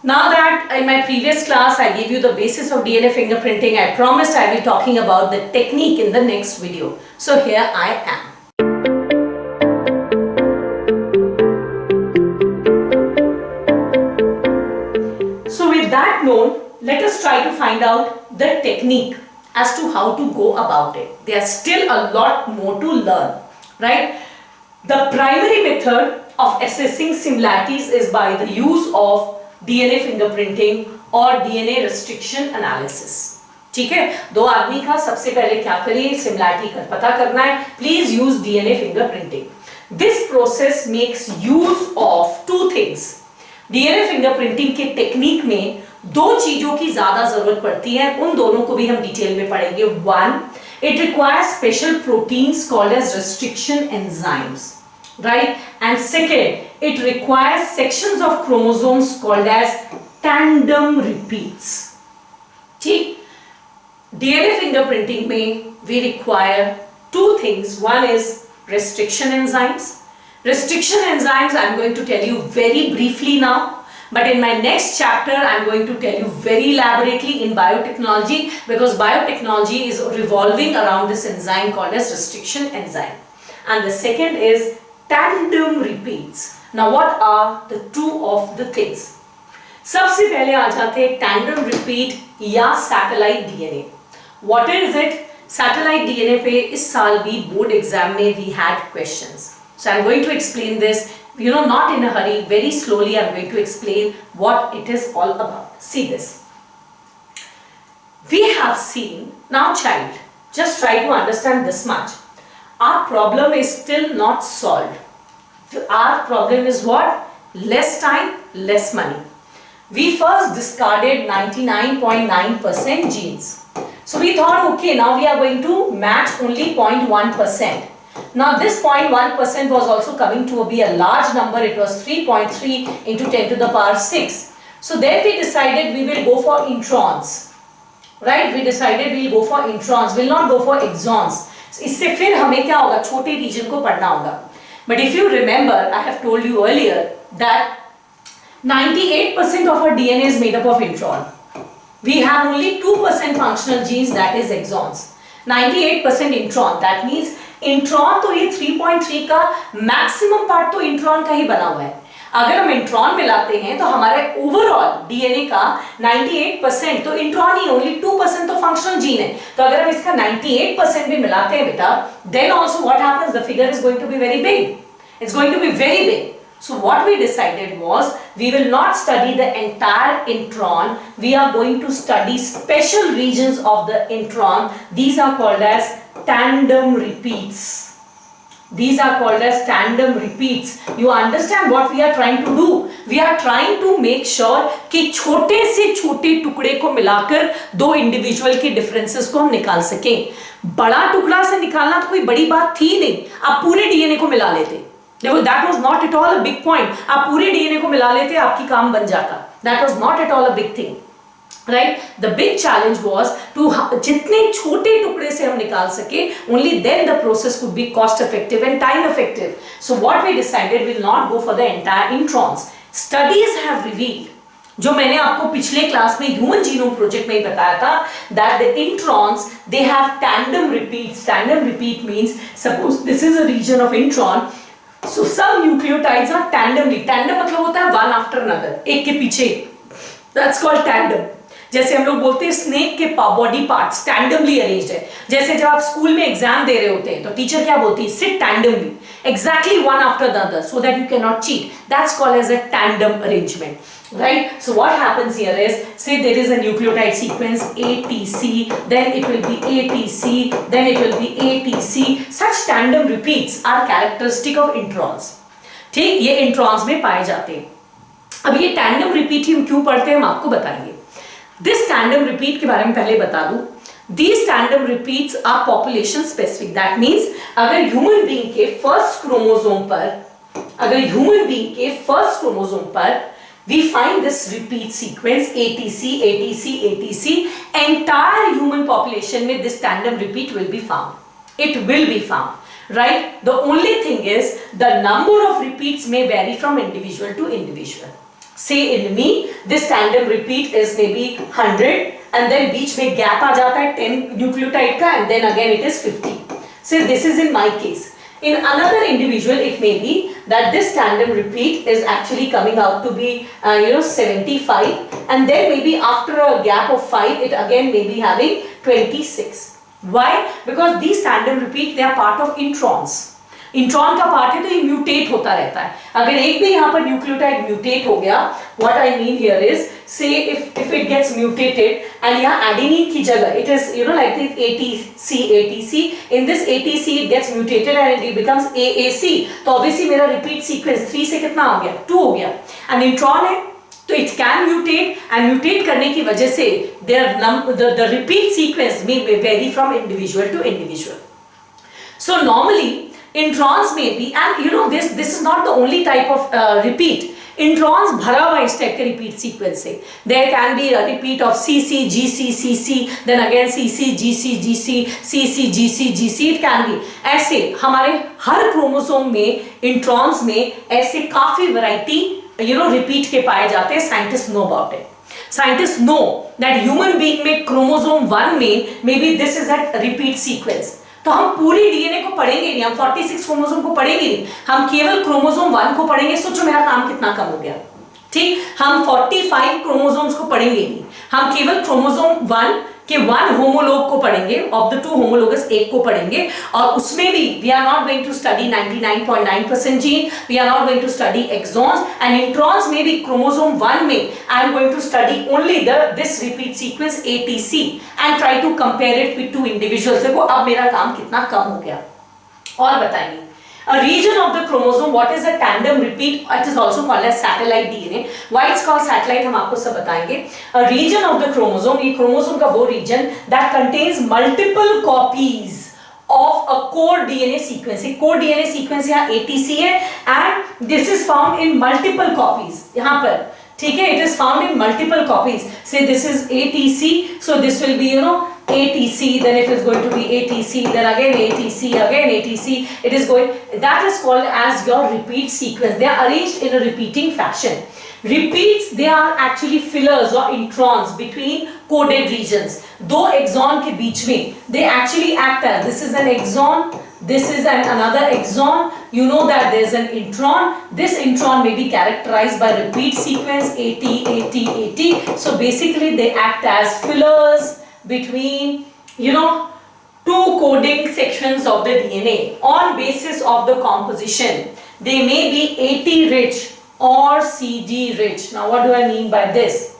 Now that in my previous class I gave you the basis of DNA fingerprinting, I promised I will be talking about the technique in the next video. So here I am. So with that known, let us try to find out the technique as to how to go about it. There's still a lot more to learn, right? The primary method of assessing similarities is by the use of DNA fingerprinting और DNA restriction analysis. ठीक है, दो आदमी का सबसे पहले क्या करिए, सिमिलैरिटी का पता करना है. Please use DNA fingerprinting. This process makes use of two things. DNA fingerprinting के टेक्निक में दो चीजों की ज्यादा जरूरत पड़ती है, उन दोनों को भी हम डिटेल में पढ़ेंगे. One, it requires special proteins called as restriction enzymes. Right? And second, it requires sections of chromosomes called as tandem repeats. ठीक? DNA fingerprinting में we require two things. One is restriction enzymes. Restriction enzymes I am going to tell you very briefly now, but in my next chapter I am going to tell you very elaborately in biotechnology, because biotechnology is revolving around this enzyme called as restriction enzyme. And the second is tandem repeats. Now what are the two of the things? सबसे पहले आ जाते हैं tandem repeat या satellite DNA. What is it? Satellite DNA पे इस साल भी board exam में we had questions. So I'm going to explain this, not in a hurry, very slowly I'm going to explain what it is all about. See this. We have seen, now child, just try to understand this much. Our problem is still not solved. Our problem is what? Less time, less money. We first discarded 99.9% genes. So we thought, okay, now we are going to match only 0.1%. Now this 0.1% was also coming to be a large number. It was 3.3 into 10 to the power 6. So then we decided we will go for introns. Right? We decided we will go for introns. We will not go for exons. इससे फिर हमें क्या होगा, छोटे reason को पढ़ना होगा. But if you remember, I have told you earlier that 98% of our DNA is made up of intron. We have only 2% functional genes, that is exons. 98% intron. That means intron तो ये 3.3 का maximum part तो intron का ही बना हुआ है. अगर हम इंट्रॉन मिलाते हैं तो हमारे ओवरऑल डीएनए का 98% तो इंट्रॉन ही, ओनली 2% तो फंक्शनल जीन है. तो अगर हम इसका 98% भी मिलाते हैं बेटा, then also what happens, the figure is going to be very big. It's going to be very big. So what we decided was we will not study the entire intron. We are going to study special regions of the intron. These are called as tandem repeats. These are called as tandem repeats. You understand what we are trying to do? We are trying to make sure कि छोटे से छोटे टुकड़े को मिलाकर दो individual के differences को हम निकाल सकें. बड़ा टुकड़ा से निकालना तो कोई बड़ी बात थी नहीं. आप पूरे डीएनए को मिला लेते. देखो, that was not at all a big point. आप पूरे डीएनए को मिला लेते, आपकी काम बन जाता. That was not at all a big thing. Right? The big challenge was to जितने छोटे टुकड़े से हम निकाल सके, only then the process could be cost effective and time effective. So what we decided, we will not go for the entire introns. Studies have revealed, जो मैंने आपको पिछले क्लास में ह्यूमन जीनोम प्रोजेक्ट में बताया था, that the introns they have tandem repeats. Tandem repeat means suppose this is a region of intron, so some nucleotides are tandemly. Tandem मतलब होता है one after another, एक के पीछे. That's called tandem. जैसे हम लोग बोलते हैं स्नेक के बॉडी पार्ट्स टैंडमली अरेंज्ड है. जैसे जब आप स्कूल में एग्जाम दे रहे होते हैं तो टीचर क्या बोलती है, sit tandemly, exactly one after the other, so that you can not cheat. That's called as a tandem arrangement. Right? So what happens here is, say there is a nucleotide sequence ATC, then it will be ATC, then it will be ATC. Such tandem repeats are characteristic of introns. ठीक, ये introns में पाए जाते हैं. अब ये tandem repeat हम क्यों पढ़ते हैं, हम आपको बताएंगे. This tandem repeat के बारे में पहले बता दूं. These tandem repeats are population specific. That means अगर human being के first chromosome पर we find this repeat sequence ATC, ATC, ATC, entire human population में this tandem repeat will be found. It will be found. Right? The only thing is the number of repeats may vary from individual to individual. Say in me this tandem repeat is maybe 100 and then बीच में gap आ जाता है 10 nucleotide का and then again it is 50. So this is in my case. In another individual, it may be that this tandem repeat is actually coming out to be 75, and then maybe after a gap of 5, it again may be having 26. Why? Because these tandem repeat, they are part of introns. Intron का part है तो ये mutate होता रहता है. अगर एक भी यहाँ पर न्यूक्लियोटाइड म्यूटेट हो गया, what I mean here is, say if it gets mutated and यहाँ एडेनिन की जगह it is like this ATC, in this ATC it gets mutated and it becomes AAC. तो ऑब्वियसली मेरा रिपीट सीक्वेंस 3 से कितना हो गया, 2 हो गया. एंड इंट्रॉन है तो it can mutate, and mutate करने की वजह से the repeat sequence may vary from individual to individual. So normally introns may be, and this is not the only type of repeat. Introns भरा हुआ इस type के repeat sequence से. There can be a repeat of CC, GC, CC, then again CC, GC, GC, CC, GC, GC. It can be. ऐसे हमारे हर chromosome में introns में ऐसे काफी वैरायटी रिपीट के पाए जाते हैं. Scientists know about it. Scientists know that human being में क्रोमोसोम 1 में maybe this is a repeat sequence. तो हम पूरी डीएनए को पढ़ेंगे नहीं, हम 46 क्रोमोसोम को पढ़ेंगे नहीं, हम केवल क्रोमोसोम 1 को पढ़ेंगे. सोचो मेरा काम कितना कम हो गया. ठीक, हम 45 क्रोमोसोम्स को पढ़ेंगे नहीं, हम केवल क्रोमोसोम 1 के 1 होमोलोग को पढ़ेंगे, ऑफ द 2 होमोलोगस एक को पढ़ेंगे. और उसमें भी we are not going to study 99.9% gene, we are not going to study exons and introns में भी क्रोमोसोम 1 में I am going to study only this repeat sequence ATC and try to compare it with 2 individuals. देखो अब मेरा काम कितना कम हो गया. और बताइए, a region of the chromosome, what is a tandem repeat? It is also called as satellite DNA. Why it's called satellite हम आपको सब बताएंगे. A region of the chromosome, ये chromosome का वो region that contains multiple copies of a core DNA sequence. एक core DNA sequence यहाँ ATC है and this is found in multiple copies. यहाँ पर ठीक है, it is found in multiple copies. Say this is ATC, so this will be ATC, then it is going to be ATC, then again ATC, again ATC. It is going, that is called as your repeat sequence. They are arranged in a repeating fashion. Repeats, they are actually fillers or introns between coded regions. दो exon के बीच में they actually act as, this is an exon, this is another exon. You know that there is an intron. This intron may be characterized by repeat sequence AT, AT, AT. So basically they act as fillers between two coding sections of the DNA on basis of the composition. They may be AT rich or CD rich. Now what do I mean by this?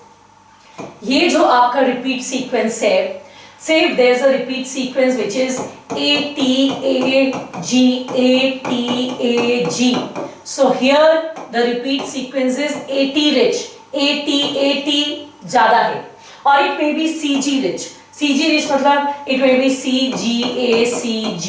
ये जो आपका repeat sequence है, say if there is a repeat sequence which is ATAG, ATAG. So here the repeat sequence is AT rich, AT ज़्यादा है. Or it may be CG rich. CG rich मतलब it may be CGACG,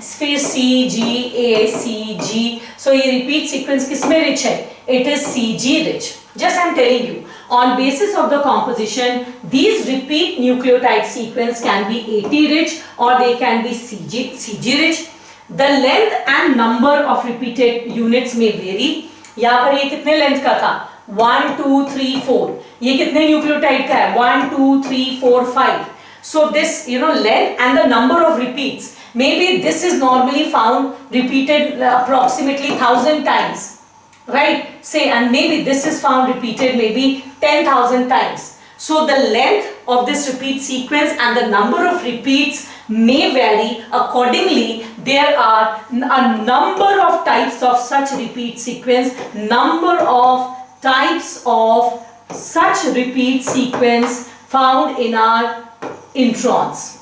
फिर CGACG. So ये repeat sequence किसमें rich है? It is CG rich. Just I am telling you, on basis of the composition, these repeat nucleotide sequence can be AT rich or they can be CG rich. The length and number of repeated units may vary. यहाँ पर ये कितने length का था? 1 2 3 4. ये कितने nucleotide का है? 1 2 3 4 5. So this length and the number of repeats, maybe this is normally found repeated approximately 1000 times, right? Say, and maybe this is found repeated maybe 10,000 times. So the length of this repeat sequence and the number of repeats may vary accordingly. There are a number of types of such repeat sequence, number of types of such repeat sequence found in our introns.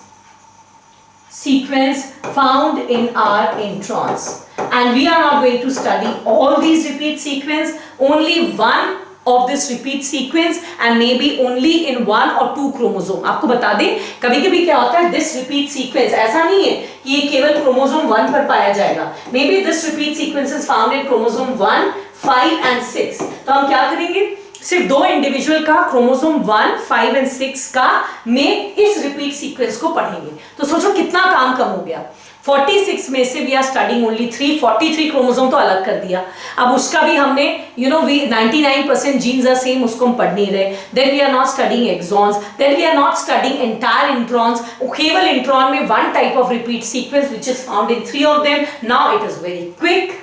Sequence found in our introns. And we are not going to study all these repeat sequence, only one of this repeat sequence and maybe only in 1 or 2 chromosome. आपको बता दें, कभी-कभी क्या होता है, this repeat sequence ऐसा नहीं है कि ये केवल क्रोमोसोम 1 पर पाया जाएगा. Maybe this repeat sequence is found in chromosome 1, 5 and 6. तो हम क्या करेंगे, सिर्फ 2 इंडिविजुअल का क्रोमोसोम 1, 5 and 6 का में इस रिपीट सीक्वेंस को पढ़ेंगे. तो सोचो कितना काम कम हो गया. 46 में से we are studying only 43 chromosome तो अलग कर दिया, अब उसका भी हमने वी 99% जीन्स आर सेम, उसको हम पढ़ नहीं रहे. Then we are not studying exons, then we are not studying entire introns. केवल इंट्रॉन में one type of repeat sequence which is found in 3 of them. Now it is very quick,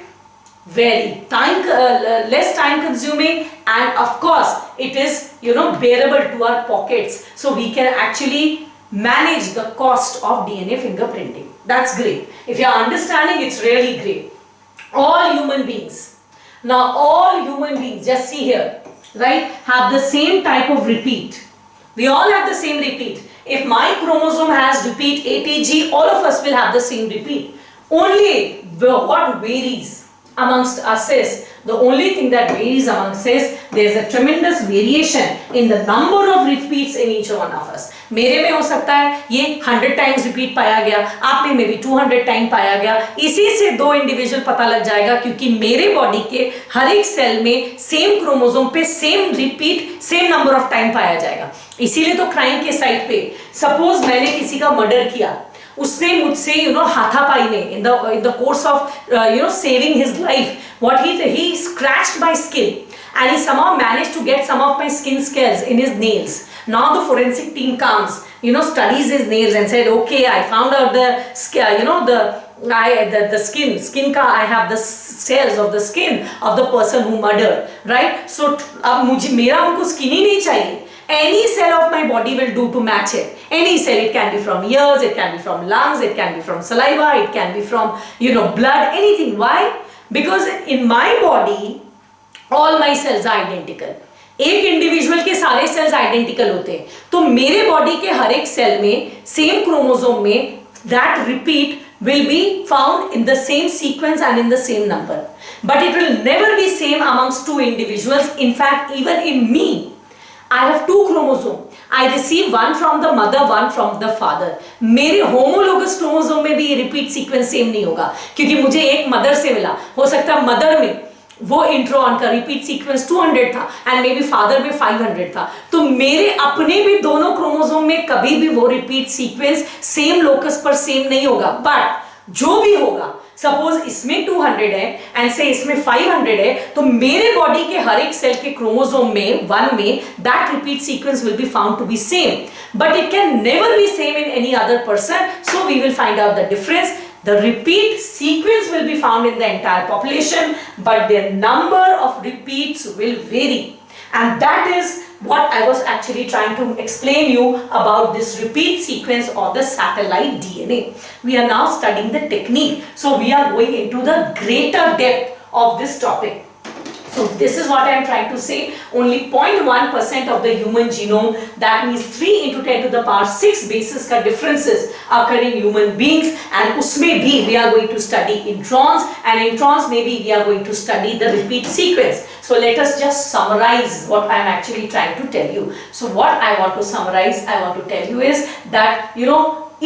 very less time consuming, and of course it is bearable to our pockets, so we can actually manage the cost of DNA fingerprinting. That's great. If you are understanding, it's really great. All human beings, now all human beings, just see here, right, have the same type of repeat. We all have the same repeat. If my chromosome has repeat ATG, all of us will have the same repeat. Only what varies amongst us is, the only thing that varies amongst is there is a tremendous variation in the number of repeats in each one of us. मेरे में हो सकता है ये 100 times repeat पाया गया, आप में भी 200 टाइम पाया गया. इसी से दो इंडिविजुअल पता लग जाएगा, क्योंकि मेरे बॉडी के हर एक सेल में सेम क्रोमोसोम पे same repeat same number of time पाया जाएगा. इसीलिए तो क्राइम के साइट पे सपोज मैंने किसी का मर्डर किया, उसने मुझसे हाथापाई में in the course of saving his life, what he scratched my skin and he somehow managed to get some of my skin scales in his nails. Now the forensic team comes, studies his nails and said, okay, I found out the skin ka, I have the cells of the skin of the person who murdered, right? So अब मुझे मेरा उनको skin ही नहीं चाहिए. Any cell of my body will do to match it. Any cell, it can be from ears, it can be from lungs, it can be from saliva, it can be from blood, anything. Why? Because in my body all my cells are identical. एक individual के सारे sales identical होते हैं, तो मेरे body के हर एक cell में सेम क्रोमोसोम में that repeat will be found in the same sequence and in the same number, but it will never be same amongst two individuals. In fact, even in me, I have two chromosomes. I receive one from the mother, one from the father. मेरे homologous chromosome में भी repeat sequence same नहीं होगा, क्योंकि मुझे एक mother से मिला. हो सकता है मदर में वो इंट्रॉन का रिपीट सीक्वेंस 200 था एंड मे बी फादर में 500 था, तो मेरे अपने भी दोनों क्रोमोसोम में कभी भी वो रिपीट सीक्वेंस सेम लोकस पर सेम नहीं होगा. बट जो भी होगा, सपोज इसमें 200 है एंड से इसमें 500 है, तो मेरे बॉडी के हर एक सेल के क्रोमोसोम में वन में that repeat sequence will be found to be same, but it can never be same in any other person. So we will find out the difference. The repeat sequence will be found in the entire population, but their number of repeats will vary. And that is what I was actually trying to explain you about this repeat sequence or the satellite DNA. We are now studying the technique. So we are going into the greater depth of this topic. So this is what I am trying to say. Only 0.1% of the human genome, that means 3 into 10 to the power 6 basis का differences occur in human beings, and उसमें भी we are going to study introns, and introns maybe we are going to study the repeat sequence. So let us just summarize what I am actually trying to tell you. So what I want to summarize, I want to tell you is that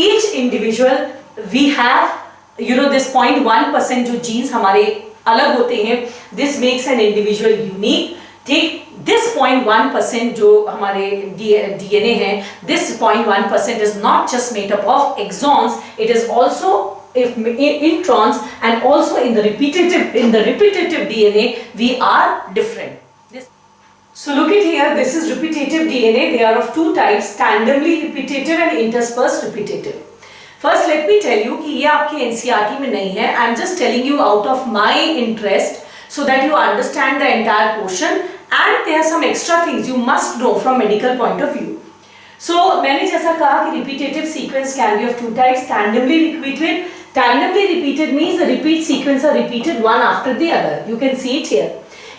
each individual we have this 0.1% जो genes हमारे अलग होते हैं, this makes an individual unique. ठीक, this 0.1% जो हमारे DNA है, this 0.1% is not just made up of exons, it is also introns, and also in the repetitive DNA we are different. So look at here, this is repetitive DNA. They are of two types, tandemly repetitive and interspersed repetitive. First let me tell you कि ये आपके NCERT में नहीं है. I am just telling you out of my interest so that you understand the entire portion, and there are some extra things you must know from medical point of view. So मैंने जैसा कहा कि repetitive sequence can be of two types, tandemly repeated. Tandemly repeated means the repeat sequence are repeated one after the other. You can see it here.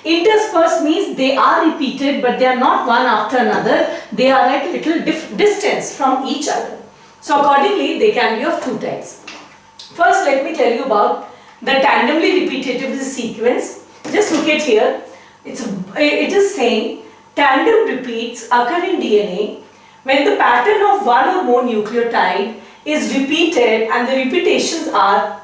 Interspersed means they are repeated but they are not one after another. They are at little distance from each other. So accordingly, they can be of two types. First, let me tell you about the tandemly repetitive sequence. Just look at here. It is saying tandem repeats occur in DNA when the pattern of one or more nucleotide is repeated and the repetitions are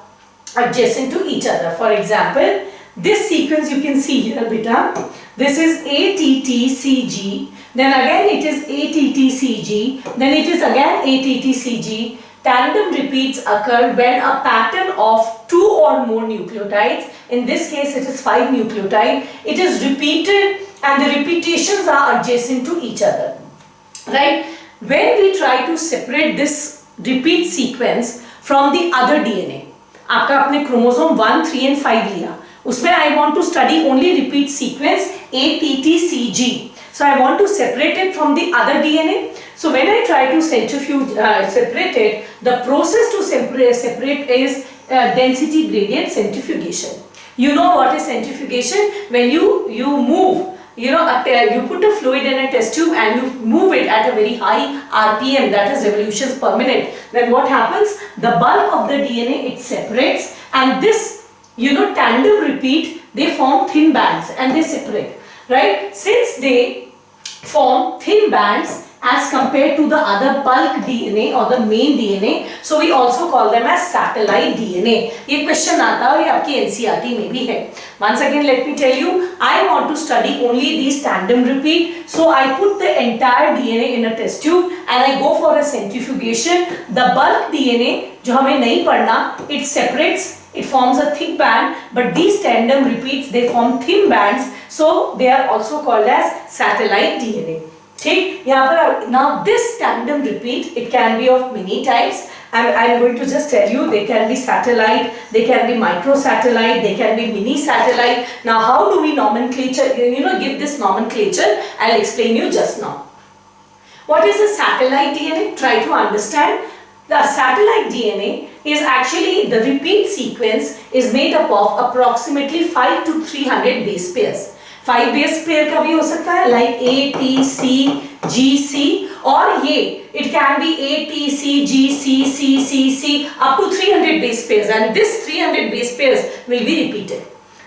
adjacent to each other. For example, this sequence you can see here, beta. This is ATTCG. then again it is ATTCG, then it is again ATTCG. Tandem repeats occur when a pattern of 2 or more nucleotides, in this case it is 5 nucleotide, it is repeated and the repetitions are adjacent to each other, right? When we try to separate this repeat sequence from the other DNA, आपका अपने chromosome 1, 3 and 5 लिया, उसमें I want to study only repeat sequence ATTCG. So I want to separate it from the other DNA. So when I try to centrifuge, separate it, the process to separate is density gradient centrifugation. You know what is centrifugation? When you move, you put a fluid in a test tube and you move it at a very high RPM, that is revolutions per minute. Then what happens? The bulk of the DNA, it separates, and this, tandem repeat, they form thin bands and they separate, right? Since they form thin bands as compared to the other bulk DNA or the main DNA, so we also call them as satellite DNA. ये question आता है और ये आपकी NCERT में भी है. Once again, let me tell you, I want to study only these tandem repeat, so I put the entire DNA in a test tube and I go for a centrifugation. The bulk DNA जो हमें नहीं पढ़ना, it separates. It forms a thick band, but these tandem repeats, they form thin bands, so they are also called as satellite DNA. ठीक, यहाँ पर now this tandem repeat, it can be of many types. I'm going to just tell you, they can be satellite, they can be microsatellite, they can be mini satellite. Now how do we nomenclature, give this nomenclature? I'll explain you just now. What is a satellite DNA? Try to understand. The satellite DNA is actually, the repeat sequence is made up of approximately 5 to 300 base pairs. 5 base pair का भी हो सकता है, like A, T, C, G, C, और ये, it can be A, T, C, G, C, C, C, C, up to 300 base pairs, and this 300 base pairs will be repeated.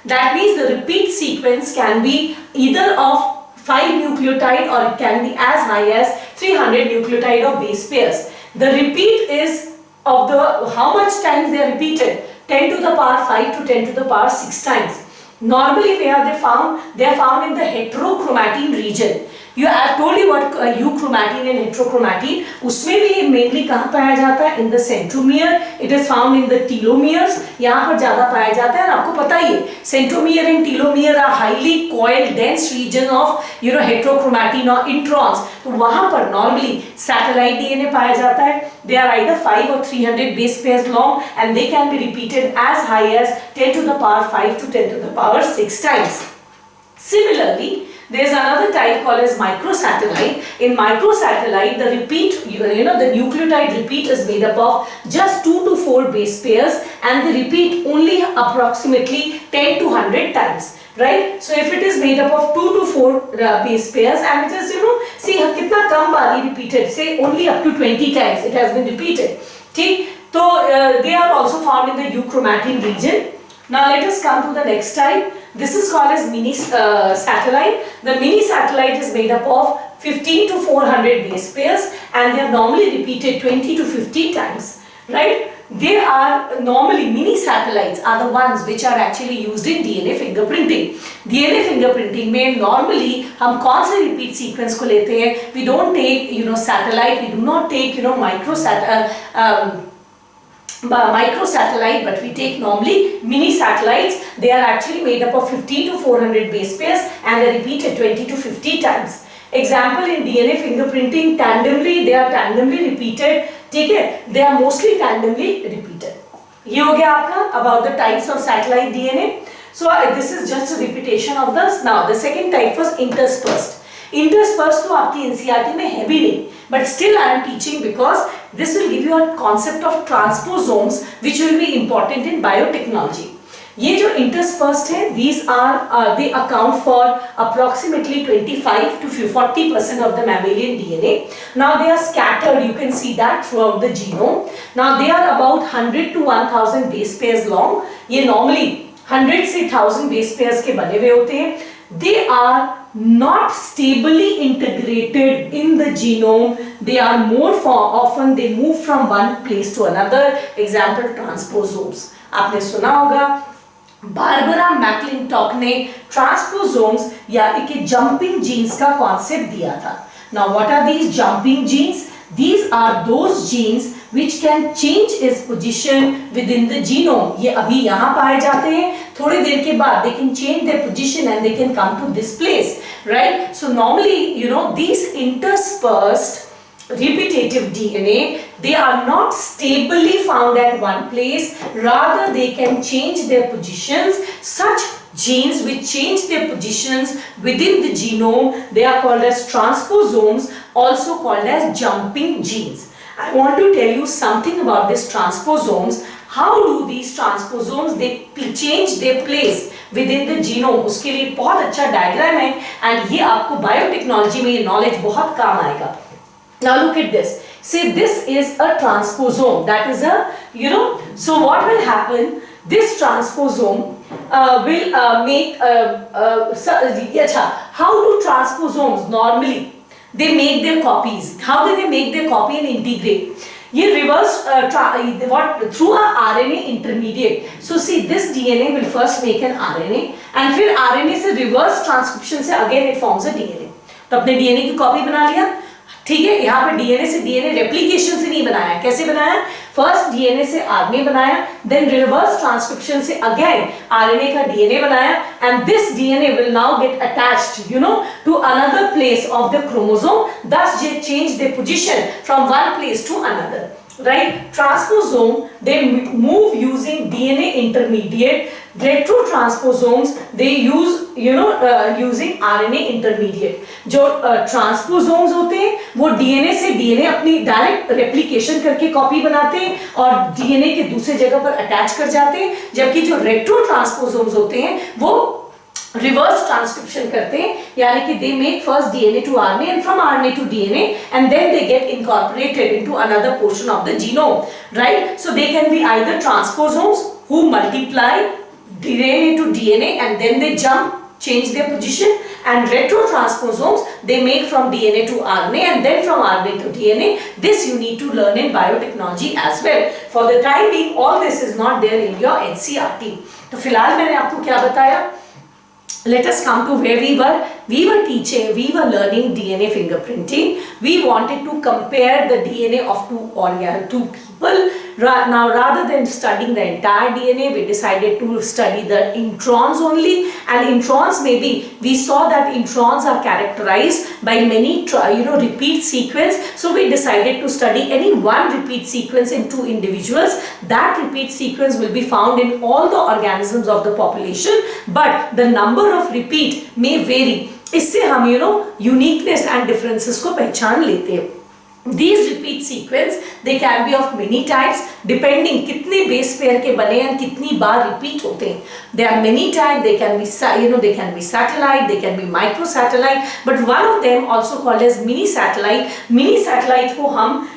That means the repeat sequence can be either of 5 nucleotide or it can be as high as 300 nucleotide of base pairs. The repeat is of the how much times they are repeated, 10 to the power 5 to 10 to the power 6 times. Normally where are they found? They are found in the heterochromatin region. I have told you what euchromatin and heterochromatin. उसमें भी ये mainly कहाँ पाया जाता है? In the centromere. It is found in the telomeres. यहाँ पर ज़्यादा पाया जाता है और आपको पता ही है, centromere and telomere are highly coiled dense region of heterochromatin or introns. तो वहाँ पर normally satellite DNA पाया जाता है. They are either 5 or 300 base pairs long and they can be repeated as high as 10 to the power 5 to 10 to the power 6 times. Similarly, there is another type called as microsatellite. In microsatellite, the repeat, the nucleotide repeat is made up of just 2 to 4 base pairs and they repeat only approximately 10 to 100 times. Right? So if it is made up of 2 to 4 base pairs and it is, see कितना कम बारी repeated, say only up to 20 times it has been repeated. ठीक? So they are also found in the euchromatin region. Now let us come to the next type. This is called as mini satellite. The mini satellite is made up of 15 to 400 base pairs and they are normally repeated 20 to 50 times. Right? They are normally, mini satellites are the ones which are actually used in DNA fingerprinting. DNA fingerprinting में normally हम कौन से repeat sequence को लेते हैं? We don't take satellite. We do not take microsatellite, but we take normally mini satellites. They are actually made up of 15 to 400 base pairs and they are repeated 20 to 50 times. Example in DNA fingerprinting, they are tandemly repeated. ठीक है? They are mostly tandemly repeated. ये हो गया आपका about the types of satellite DNA. So this is just a repetition of this. Now the second type was interspersed. Interspersed तो आपकी NCERT में है भी नहीं, but still I am teaching because this will give you a concept of transposomes which will be important in biotechnology. ये जो interspersed है, these are they account for approximately 25 to 40% of the mammalian DNA. Now they are scattered, you can see that throughout the genome. Now they are about 100 to 1000 base pairs long. ये normally 100 से 1000 base pairs के बने हुए होते हैं. They are not stably integrated in the genome. They are more often they move from one place to another. Example, transposomes. आपने सुना होगा बारबरा मैक्लिंटॉक ने ट्रांसपोसोम्स यानी कि जंपिंग जीन्स का कॉन्सेप्ट दिया था. Now what are these jumping genes? These are those genes which can change its position within the genome. ये अभी यहाँ पाए जाते हैं, थोड़ी देर के बाद they can change their position and they can come to this place, right? So normally, these interspersed repetitive DNA, they are not stably found at one place, rather they can change their positions. Such genes which change their positions within the genome, they are called as transposomes, also called as jumping genes. I want to tell you something about these transposomes. How do these transposomes they change their place within the genome? उसके लिए बहुत अच्छा diagram है and ये आपको biotechnology में ये knowledge बहुत काम आएगा. Now look at this. Say this is a transposome. That is so what will happen? This transposome will make. How do transposomes normally? They make their copies. How do they make their copy and integrate? ये reverse through a RNA intermediate. So see, this DNA will first make an RNA and फिर RNA से reverse transcription से again it forms a DNA. तो अपने DNA की copy बना लिया, ठीक है. यहाँ पे डीएनए से डीएनए रेप्लिकेशन से नहीं बनाया, कैसे बनाया? फर्स्ट डीएनए से आरएनए बनाया, देन रिवर्स ट्रांसक्रिप्शन से अगेन आरएनए का डीएनए बनाया, and this DNA will now get attached to another place of the chromosome, thus they change their position from one place to another, right? Transposome they move using DNA intermediate. Retrotransposomes they use using RNA intermediate. जो ट्रांसपोसोम्स होते हैं वो DNA से DNA अपनी direct replication करके copy बनाते हैं और डीएनए के दूसरे जगह पर अटैच कर जाते हैं, जबकि जो रेट्रोट्रांसपोसोम्स होते हैं वो रिवर्स ट्रांसक्रिप्शन करते हैं, यानी कि they make first DNA to RNA and from RNA to DNA and then they get incorporated into another portion of the genome, right? So they can be either transposomes who multiply DNA to DNA and then they jump, change their position, and retrotransposomes they make from DNA to RNA and then from RNA to DNA. This you need to learn in biotechnology as well. For the time being, all this is not there in your NCERT. तो फिलहाल मैंने आपको क्या बताया? Let us come to where we were. We were learning DNA fingerprinting. We wanted to compare the DNA of two people. Now, rather than studying the entire DNA, we decided to study the introns only. And introns, maybe we saw that introns are characterized by many, repeat sequence. So we decided to study any one repeat sequence in two individuals. That repeat sequence will be found in all the organisms of the population, but the number of repeat may vary. इससे हम uniqueness and differences को पहचान लेते हैं. These repeat sequence they can be of many types depending कितने base pair के बने हैं कितनी बार repeat होते हैं. There are many types. They can be they can be satellite, they can be microsatellite, but one of them also called as mini satellite. Mini satellite को हम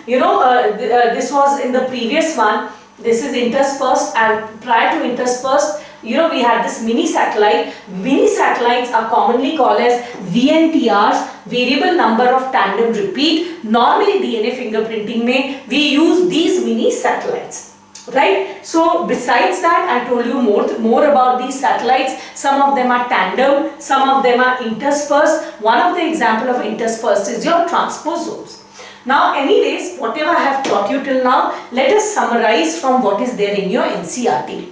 this was in the previous one. This is interspersed, and prior to interspersed we had this mini satellite. Mini satellites are commonly called as VNTRs, variable number of tandem repeat. Normally DNA fingerprinting mein we use these mini satellites, right? So besides that, I told you more about these satellites. Some of them are tandem, some of them are interspersed. One of the example of interspersed is your transposomes. Now anyways, whatever I have taught you till now, let us summarize from what is there in your NCERT.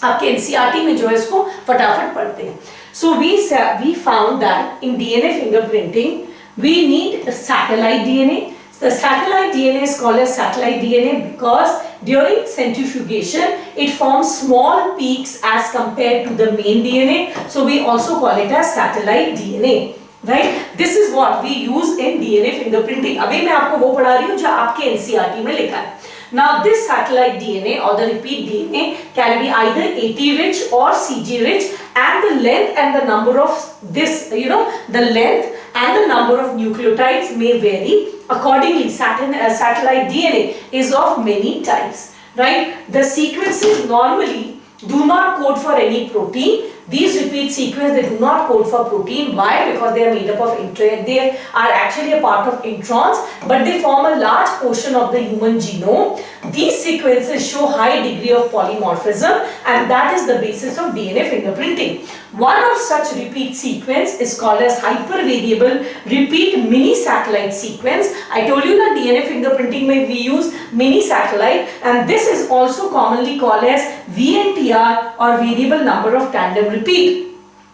आपके NCERT में जो है इसको फटाफट पढ़ते हैं. So we found that in DNA fingerprinting we need a satellite DNA. The satellite DNA is called as satellite DNA because during centrifugation it forms small peaks as compared to the main DNA. So we also call it as satellite DNA. Right? This is what we use in DNA fingerprinting. अभी मैं आपको वो पढ़ा रही हूँ जो आपके NCERT में लिखा है. Now this satellite DNA or the repeat DNA can be either AT rich or CG rich, and the length and the number of this, the length and the number of nucleotides may vary accordingly. Satellite DNA is of many types, right? The sequences normally do not code for any protein. These repeat sequence, they do not code for protein. Why? Because they are made up of they are actually a part of introns, but they form a large portion of the human genome. These sequences show high degree of polymorphism, and that is the basis of DNA fingerprinting. One of such repeat sequence is called as hypervariable repeat mini satellite sequence. I told you that DNA fingerprinting may we use mini satellite, and this is also commonly called as VNTR, or variable number of tandem repeat.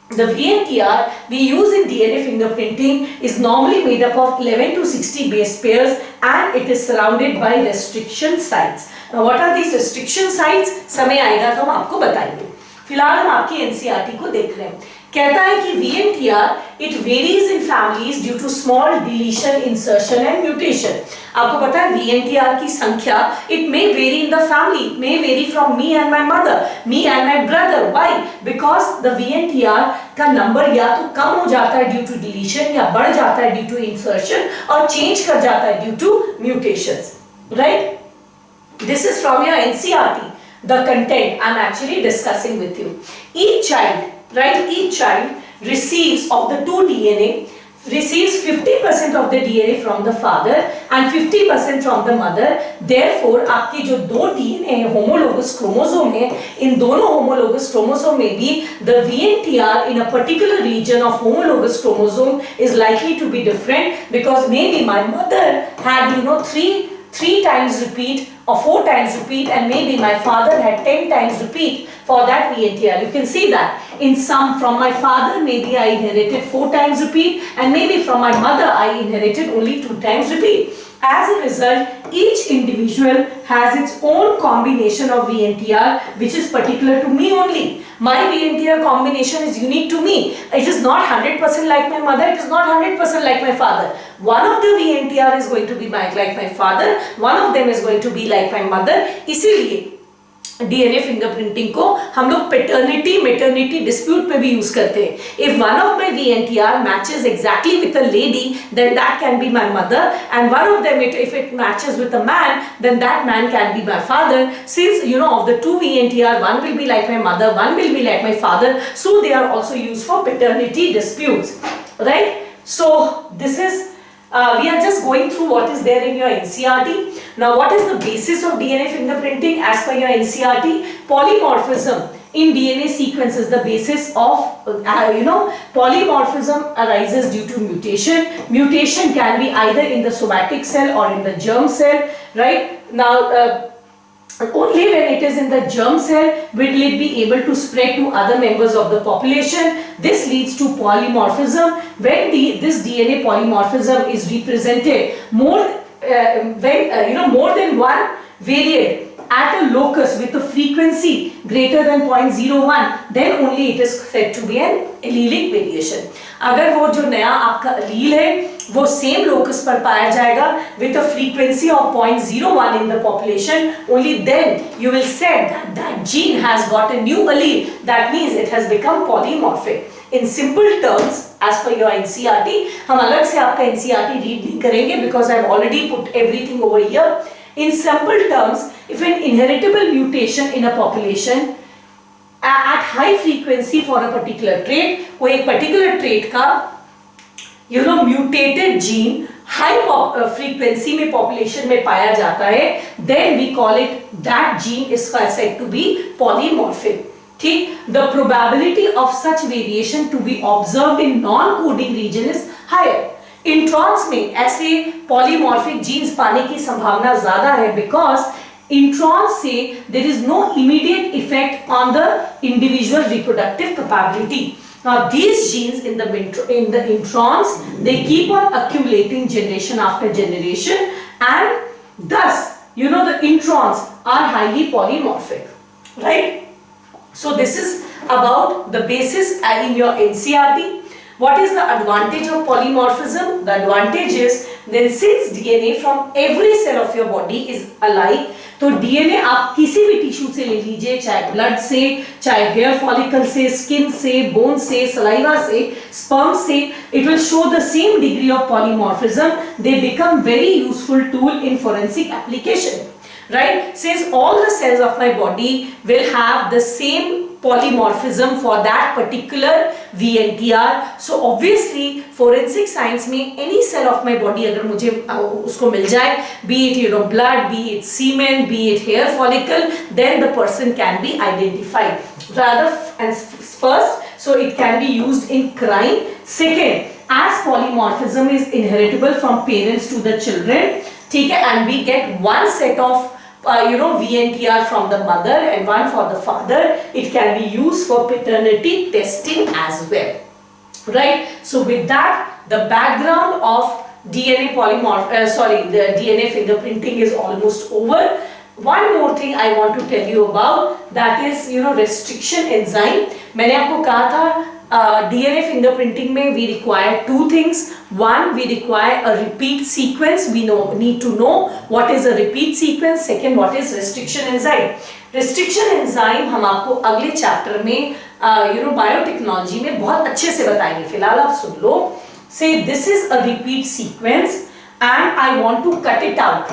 The VNTR we use in DNA fingerprinting is normally made up of 11 to 60 base pairs, and it is surrounded by restriction sites. Now what are these restriction sites? समय आएगा तो हम आपको बताएंगे. फिलहाल हम आपकी NCERT को देख रहे हैं. कहता है कि VNTR it varies in families due to small deletion, insertion and mutation. आपको पता है VNTR की संख्या it may vary in the family, may vary from me and my mother, me and my brother. Why? Because the VNTR का number या तो कम हो जाता है due to deletion, या बढ़ जाता है due to insertion, और change कर जाता है due to mutations. Right? This is from your NCERT. The content I'm actually discussing with you. Each child, right? Each child receives of the two DNA, receives 50% of the DNA from the father and 50% from the mother. Therefore, आपके जो दो DNA है, homologous chromosome है, इन दोनों homologous chromosome में भी the VNTR in a particular region of homologous chromosome is likely to be different, because maybe my mother had three times repeat or 4 times repeat, and maybe my father had 10 times repeat for that VNTR. You can see that in some, from my father maybe I inherited 4 times repeat, and maybe from my mother I inherited only 2 times repeat. As a result, each individual has its own combination of VNTR, which is particular to me only. My VNTR combination is unique to me. It is not 100% like my mother, it is not 100% like my father. One of the VNTR is going to be like my father, one of them is going to be like my mother. इसीलिए DNA fingerprinting को हम लोग paternity maternity dispute में भी use करते हैं. If one of my VNTR matches exactly with a lady, then that can be my mother, and one of them if it matches with a man, then that man can be my father. Since of the two VNTR, one will be like my mother, one will be like my father, so they are also used for paternity disputes, right? So this is we are just going through what is there in your NCERT. Now, what is the basis of DNA fingerprinting as per your NCERT? Polymorphism in DNA sequence is the basis of, polymorphism arises due to mutation. Mutation can be either in the somatic cell or in the germ cell, right? Now, only when it is in the germ cell will it be able to spread to other members of the population. This leads to polymorphism. When this DNA polymorphism is represented more than one variant at a locus with a frequency greater than 0.01, then only it is said to be an allelic variation. अगर वो जो नया आपका allele है वो same locus पर पाया जाएगा with a frequency of 0.01 in the population, only then you will say that gene has got a new allele. That means it has become polymorphic. In simple terms, as per your NCERT, हम अलग से आपका NCERT read नहीं करेंगे because I have already put everything over here. In simple terms, if an inheritable mutation in a population at high frequency for a particular trait, कोई एक particular trait का mutated gene high frequency में population में पाया जाता है, then we call it that gene is said to be polymorphic. ठीक, the probability of such variation to be observed in non-coding region is higher. Introns में ऐसे polymorphic jeans पाने की संभावना ज्यादा है because introns say there is no immediate effect on the individual reproductive capability. Now these genes in the introns, they keep on accumulating generation after generation, and thus the introns are highly polymorphic, right? So this is about the basis in your NCERT. What is the advantage of polymorphism? The advantage is then since DNA from every cell of your body is alike, तो DNA आप किसी भी tissue से ले लीजिए, चाहे blood से, चाहे हेयर फॉलिकल से, स्किन से, बोन से, सलाइवा से, स्पर्म से, it will show the same degree of polymorphism. They become very useful tool in forensic application, right? Since all the cells of my body will have the same polymorphism for that particular VNTR. So obviously forensic science में any cell of my body अगर मुझे उसको मिल जाए, be it blood, be it semen, be it hair follicle, then the person can be identified. Rather, and first, so it can be used in crime. Second, as polymorphism is inheritable from parents to the children, ठीक है, and we get one set of VNTR from the mother and one for the father. It can be used for paternity testing as well, right? So with that, the background of DNA the DNA fingerprinting is almost over. One more thing I want to tell you about, that is restriction enzyme. मैंने आपको कहा था DNA fingerprinting में we require two things. One, we require a repeat sequence. We need to know what is a repeat sequence. Second, what is restriction enzyme. Restriction enzyme हम आपको अगले chapter में biotechnology में बहुत अच्छे से बताएंगे. फिलहाल आप सुन लो. Say this is a repeat sequence and I want to cut it out.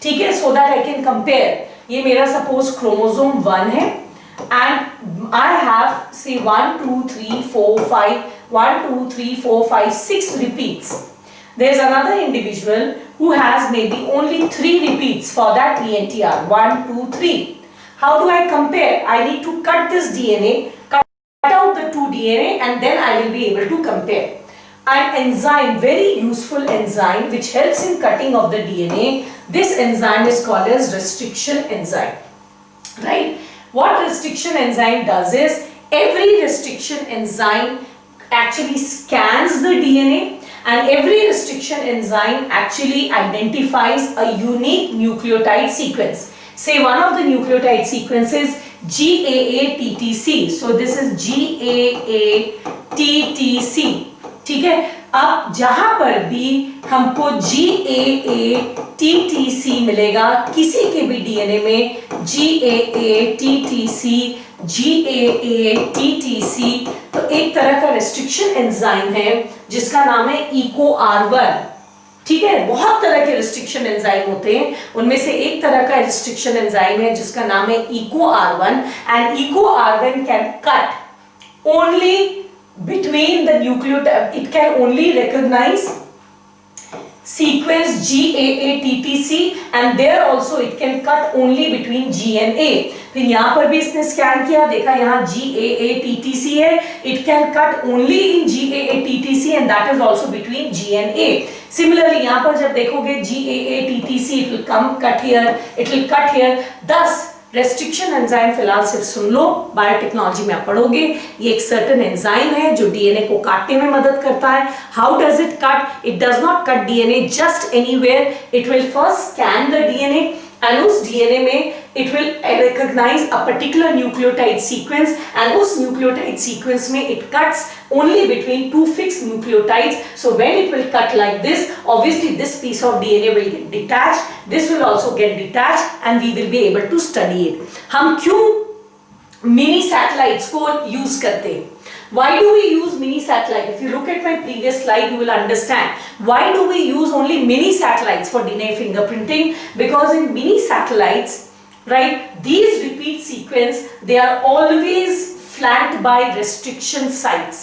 ठीक है, so that I can compare. ये मेरा suppose chromosome 1 है and I have say 1 2 3 4 5 1 2 3 4 5 6 repeats. There is another individual who has maybe only 3 repeats for that VNTR 1 2 3. How do I compare? I need to cut this DNA, cut out the 2 DNA, and then I will be able to compare. An enzyme, very useful enzyme which helps in cutting of the DNA. This enzyme is called as restriction enzyme, right? What restriction enzyme does is, every restriction enzyme actually scans the DNA, and every restriction enzyme actually identifies a unique nucleotide sequence. Say one of the nucleotide sequences GAATTC. So this is GAATTC. ठीक है, अब जहां पर भी हमको GAATTC मिलेगा किसी के भी डीएनए में, GAATTC, तो एक तरह का रेस्ट्रिक्शन एंजाइम है जिसका नाम है EcoR1. ठीक है, बहुत तरह के रेस्ट्रिक्शन एंजाइम होते हैं, उनमें से एक तरह का रेस्ट्रिक्शन एंजाइम है जिसका नाम है EcoR1, and EcoR1 can cut only between the nucleotide. It can only recognize sequence GAATTC, and there also it can cut only between G and A. फिर यहाँ पर भी इसने स्कैन किया, देखा यहाँ GAATTC है, it can cut only in GAATTC and that is also between G and A. Similarly यहाँ पर जब देखोगे GAATTC, it will come cut here, it will cut here. Thus restriction enzyme फिलहाल सिर्फ सुन लो, बायोटेक्नोलॉजी में आप पढ़ोगे. ये एक सर्टेन एंजाइम है जो डीएनए को काटने में मदद करता है. How does it cut? It does not cut DNA just anywhere. It will first scan the DNA and उस डीएनए में it will recognize a particular nucleotide sequence, and उस nucleotide sequence में it cuts only between 2 fixed nucleotides. So when it will cut like this, obviously this piece of DNA will get detached, this will also get detached, and we will be able to study it. हम क्यों mini satellites को use करते हैं? Why do we use mini satellite? If you look at my previous slide, you will understand why do we use only mini satellites for DNA fingerprinting. Because in mini satellites, right, these repeat sequence, they are always flanked by restriction sites.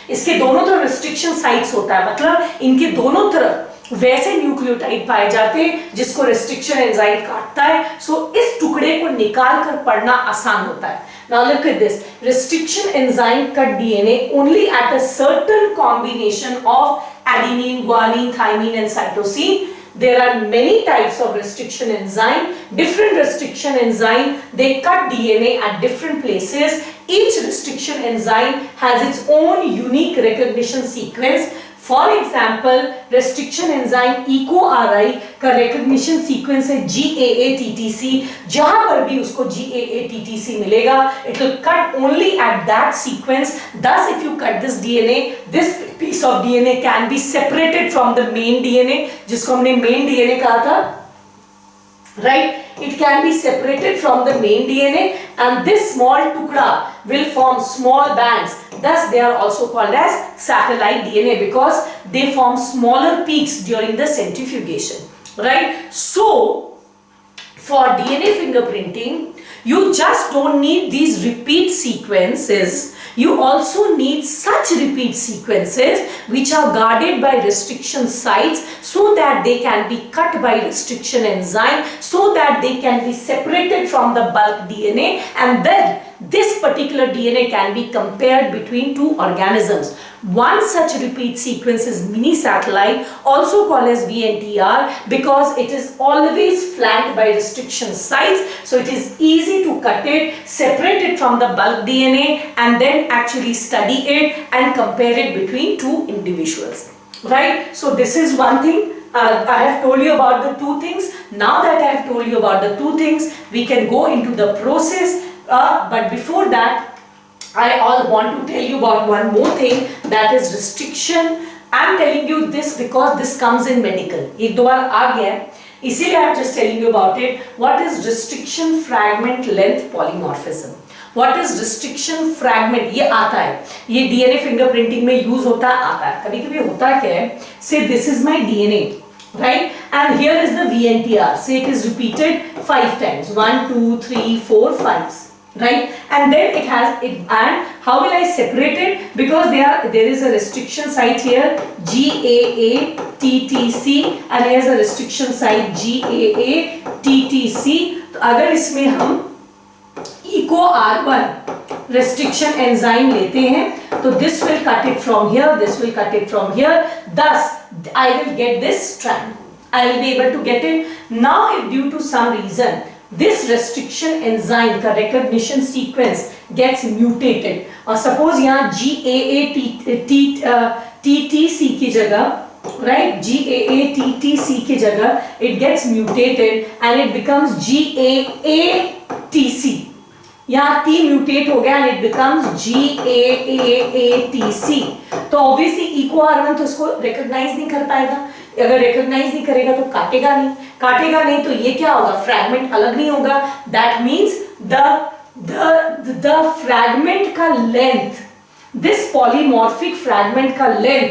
इसके दोनों तरफ restriction sites होता है, मतलब इनके दोनों तरफ वैसे न्यूक्लियोटाइड पाए जाते हैं जिसको रेस्ट्रिक्शन एंजाइम काटता है. सो इस टुकड़े को निकाल कर पढ़ना आसान होता है. Now look at this. Restriction enzyme cut DNA only at a certain combination of adenine, guanine, thymine and cytosine. There are many types of restriction enzyme. Different restriction enzyme, they cut DNA at different places. Each restriction enzyme has its own unique recognition sequence. For example, restriction enzyme EcoRI का recognition sequence है GAATTC. जहां पर भी उसको GAATTC मिलेगा, it will cut only at that sequence. Thus, if you cut this DNA, this piece of DNA can be separated from the main DNA, जिसको हमने main DNA कहा था, right? It can be separated from the main DNA, and this small tukda will form small bands. Thus, they are also called as satellite DNA because they form smaller peaks during the centrifugation, right? So, For DNA fingerprinting, you just don't need these repeat sequences. You also need such repeat sequences which are guarded by restriction sites so that they can be cut by restriction enzyme, so that they can be separated from the bulk DNA, and then this particular DNA can be compared between two organisms. One such repeat sequence is mini satellite, also called as VNTR, because it is always flanked by restriction sites, so it is easy to cut it, separate it from the bulk DNA, and then actually study it and compare it between two individuals. Right? So this is one thing. I have told you about the two things. Now that I have told you about the two things, we can go into the process. But before that, I all want to tell you about one more thing, that is restriction. I am telling you this because this comes in medical. एक दो बार आ गया, इसीलिए I am just telling you about it. What is restriction fragment length polymorphism? What is restriction fragment? ये आता है, ये DNA fingerprinting में use होता आता है. कभी-कभी होता क्या है? Say this is my DNA, right? And here is the VNTR. Say it is repeated 5 times. 1, 2, 3, 4, 5. Right, and then it has it, and how will I separate it? Because there is a restriction site here, GAATTC, and here is a restriction site GAATTC. तो अगर इसमें हम EcoR1 restriction enzyme लेते हैं, तो this will cut it from here, this will cut it from here. Thus, I will get this strand. I will be able to get it. Now, if due to some reason this restriction enzyme का recognition sequence gets mutated, और suppose यहाँ GAATTC की जगह, right, GAATTC की जगह it gets mutated and it becomes GAATC. यहाँ T mutate हो गया and it becomes GAATC. तो obviously EcoR1 तो इसको recognize नहीं कर पाएगा. अगर रिकॉग्नाइज नहीं करेगा तो काटेगा नहीं तो ये क्या होगा, फ्रैगमेंट अलग नहीं होगा. दैट मींस द फ्रैगमेंट का लेंथ, दिस पॉलीमॉर्फिक फ्रैगमेंट का length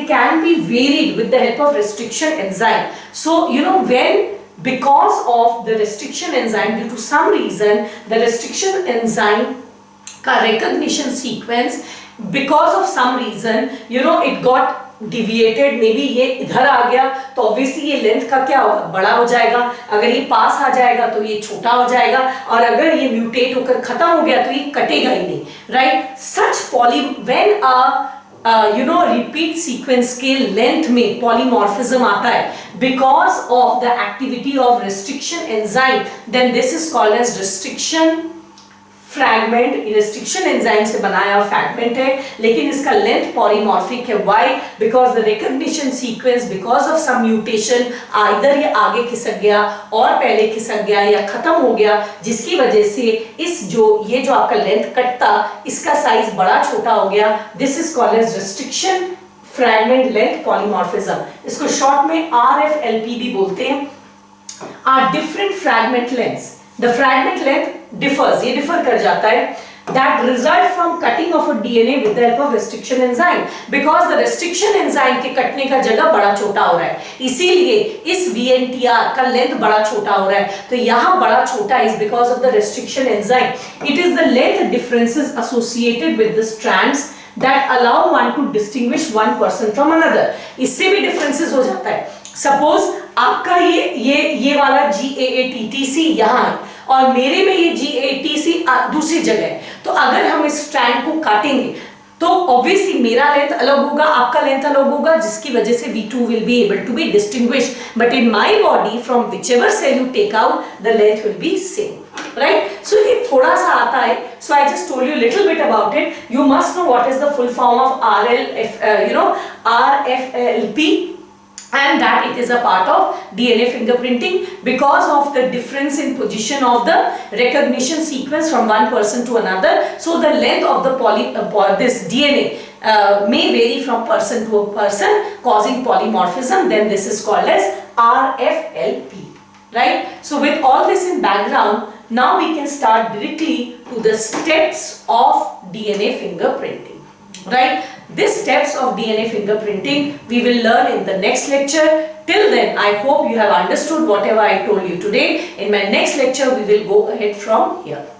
can be varied with the help of restriction enzyme. So you know, when because of the restriction enzyme, due to some reason the restriction enzyme का recognition sequence, because of some reason, you know, it got deviated, may be ये इधर आ गया तो obviously ये length का क्या होगा, बड़ा हो जाएगा. अगर ये पास आ जाएगा तो ये छोटा हो जाएगा, और अगर ये म्यूटेट होकर खत्म हो गया तो ये कटेगा ही नहीं. Right, such poly when you know repeat sequence के लेंथ में पॉलीमॉर्फिज्म आता है because of the activity of restriction enzyme, then this is called as restriction fragment. Restriction enzyme से बनाया हुआ फ्रैगमेंट है, लेकिन इसका लेंथ पॉलीमॉर्फिक है. Why? Because the recognition sequence because of some mutation इधर ये आगे खिसक गया और पहले खिसक गया या खत्म हो गया, जिसकी वजह से इस ये जो आपका लेंथ कटता इसका साइज बड़ा छोटा हो गया. This is called as restriction fragment length polymorphism. इसको शॉर्ट में RFLP भी बोलते हैं. Are different fragment lengths. The fragment length differs, ये differ कर जाता है, that result from cutting of a DNA with the help of restriction enzyme, because the restriction enzyme के कटने का जगह बड़ा छोटा हो रहा है, इसीलिए इस VNTR का length बड़ा छोटा हो रहा है. तो यहाँ बड़ा छोटा is because of the restriction enzyme. It is the length differences associated with the strands that allow one to distinguish one person from another. इससे भी differences हो जाता है. सपोज आपका ये वाला GAATTC यहाँ है और मेरे में ये GAATTC दूसरी जगह है, तो अगर हम इस स्ट्रैंड को काटेंगे तो ऑब्वियसली मेरा लेंथ अलग होगा, आपका लेंथ अलग होगा, जिसकी वजह से we two will be able to be distinguished. But in my body, from whichever cell you take out, the length will be same. Right? So ये थोड़ा सा आता है. So I just told you a little bit about it. You must know what is the full form of RFLP. And that it is a part of DNA fingerprinting because of the difference in position of the recognition sequence from one person to another. So the length of the this DNA may vary from person to a person, causing polymorphism. Then this is called as RFLP. Right? So with all this in background, now we can start directly to the steps of DNA fingerprinting. Right? These steps of DNA fingerprinting we will learn in the next lecture. Till then, I hope you have understood whatever I told you today. In my next lecture, we will go ahead from here.